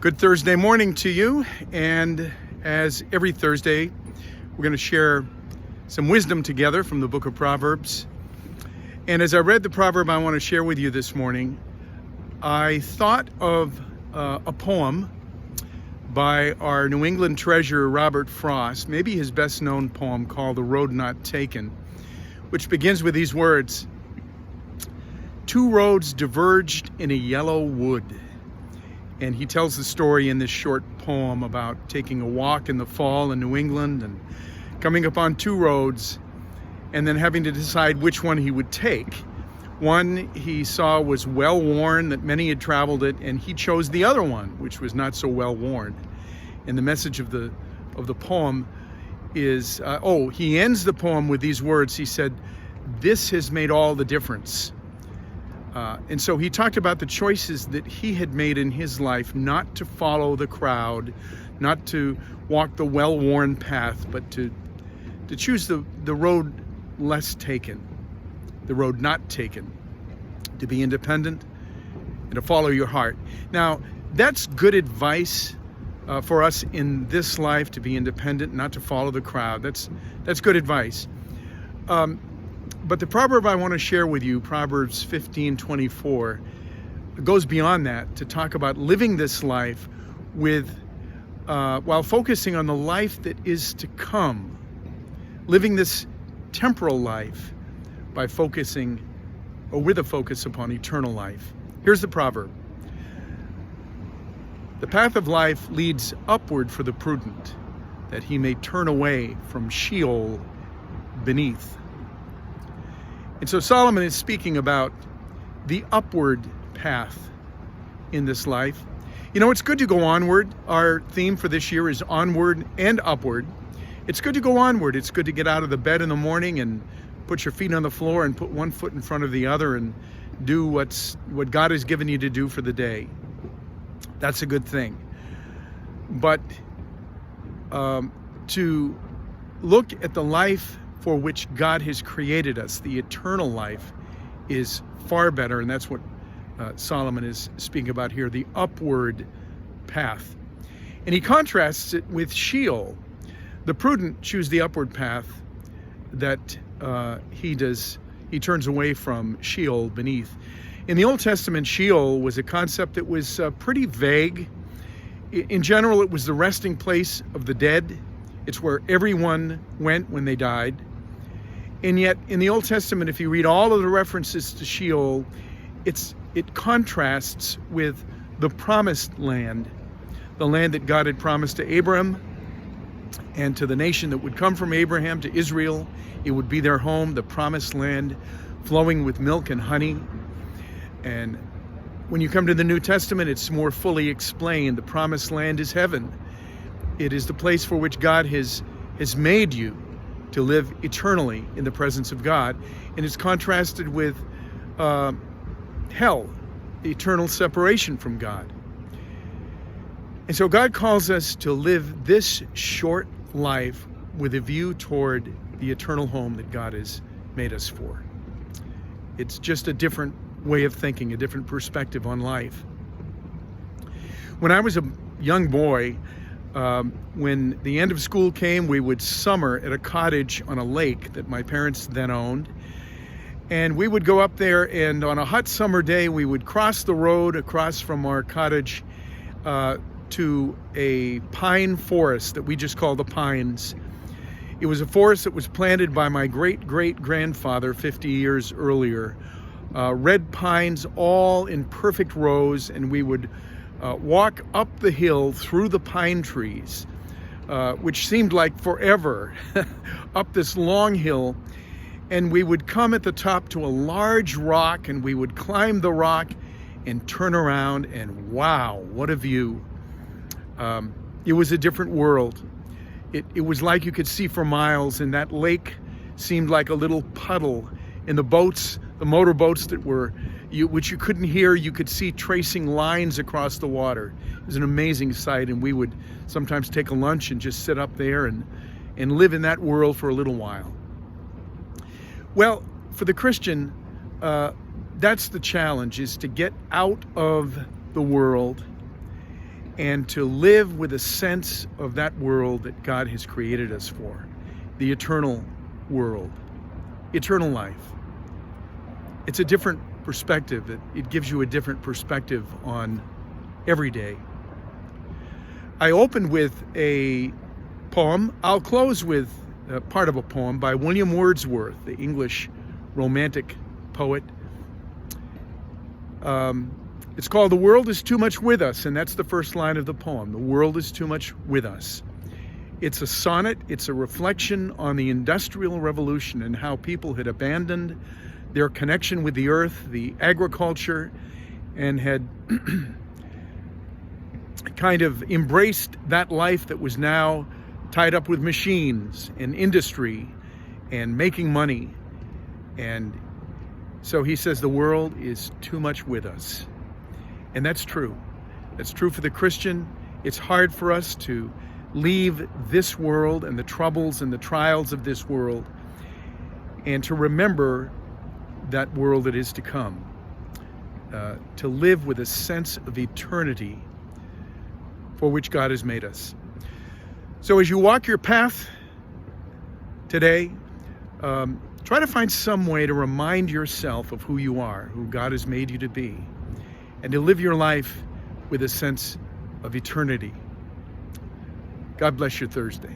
Good Thursday morning to you, and as every Thursday, we're going to share some wisdom together from the book of Proverbs. And as I read the proverb I want to share with you this morning, I thought of a poem by our New England treasurer Robert Frost, maybe his best known poem called The Road Not Taken, which begins with these words: "Two roads diverged in a yellow wood." And he tells the story in this short poem about taking a walk in the fall in New England and coming upon two roads and then having to decide which one he would take. One he saw was well worn, that many had traveled it, and he chose the other one, which was not so well worn. And the message of the poem is, he ends the poem with these words. He said, "This has made all the difference." And so he talked about the choices that he had made in his life, not to follow the crowd, not to walk the well-worn path, but to choose the road less taken, the road not taken, to be independent and to follow your heart. Now, that's good advice for us in this life, to be independent, not to follow the crowd. That's good advice. But the proverb I want to share with you, Proverbs 15:24, goes beyond that to talk about living this life while focusing on the life that is to come, living this temporal life by focusing, or with a focus upon eternal life. Here's the proverb: "The path of life leads upward for the prudent, that he may turn away from Sheol beneath." And so Solomon is speaking about the upward path in this life. You know, it's good to go onward. Our theme for this year is onward and upward. It's good to go onward. It's good to get out of the bed in the morning and put your feet on the floor and put one foot in front of the other and do what God has given you to do for the day. That's a good thing. But to look at the life for which God has created us, the eternal life, is far better, and that's what Solomon is speaking about here, the upward path. And he contrasts it with Sheol. The prudent choose the upward path that he turns away from Sheol beneath. In the Old Testament, Sheol was a concept that was pretty vague. In general, it was the resting place of the dead. It's where everyone went when they died. And yet, in the Old Testament, if you read all of the references to Sheol, it contrasts with the promised land, the land that God had promised to Abraham and to the nation that would come from Abraham, to Israel. It would be their home, the promised land, flowing with milk and honey. And when you come to the New Testament, it's more fully explained. The promised land is heaven. It is the place for which God has made you to live eternally in the presence of God. And it's contrasted with hell, eternal separation from God. And so God calls us to live this short life with a view toward the eternal home that God has made us for. It's just a different way of thinking, a different perspective on life. When I was a young boy, when the end of school came, we would summer at a cottage on a lake that my parents then owned. And we would go up there, and on a hot summer day, we would cross the road across from our cottage to a pine forest that we just call the Pines. It was a forest that was planted by my great-great-grandfather 50 years earlier. Red pines, all in perfect rows, and we would walk up the hill through the pine trees, which seemed like forever, up this long hill. And we would come at the top to a large rock, and we would climb the rock and turn around, and wow, what a view. It was a different world. It was like you could see for miles, and that lake seemed like a little puddle. And the boats, the motorboats that were, which you couldn't hear, you could see tracing lines across the water. It was an amazing sight, and we would sometimes take a lunch and just sit up there and live in that world for a little while. Well, for the Christian, that's the challenge, is to get out of the world and to live with a sense of that world that God has created us for, the eternal world, eternal life. It's a different perspective. It gives you a different perspective on every day. I opened with a poem. I'll close with part of a poem by William Wordsworth, the English romantic poet. It's called "The World is Too Much With Us," and that's the first line of the poem. The world is too much with us. It's a sonnet. It's a reflection on the Industrial Revolution and how people had abandoned their connection with the earth, the agriculture, and had kind of embraced that life that was now tied up with machines and industry and making money. And so he says the world is too much with us. And that's true. That's true for the Christian. It's hard for us to leave this world and the troubles and the trials of this world and to remember that world that is to come, to live with a sense of eternity for which God has made us. So as you walk your path today, try to find some way to remind yourself of who you are, who God has made you to be, and to live your life with a sense of eternity. God bless your Thursday.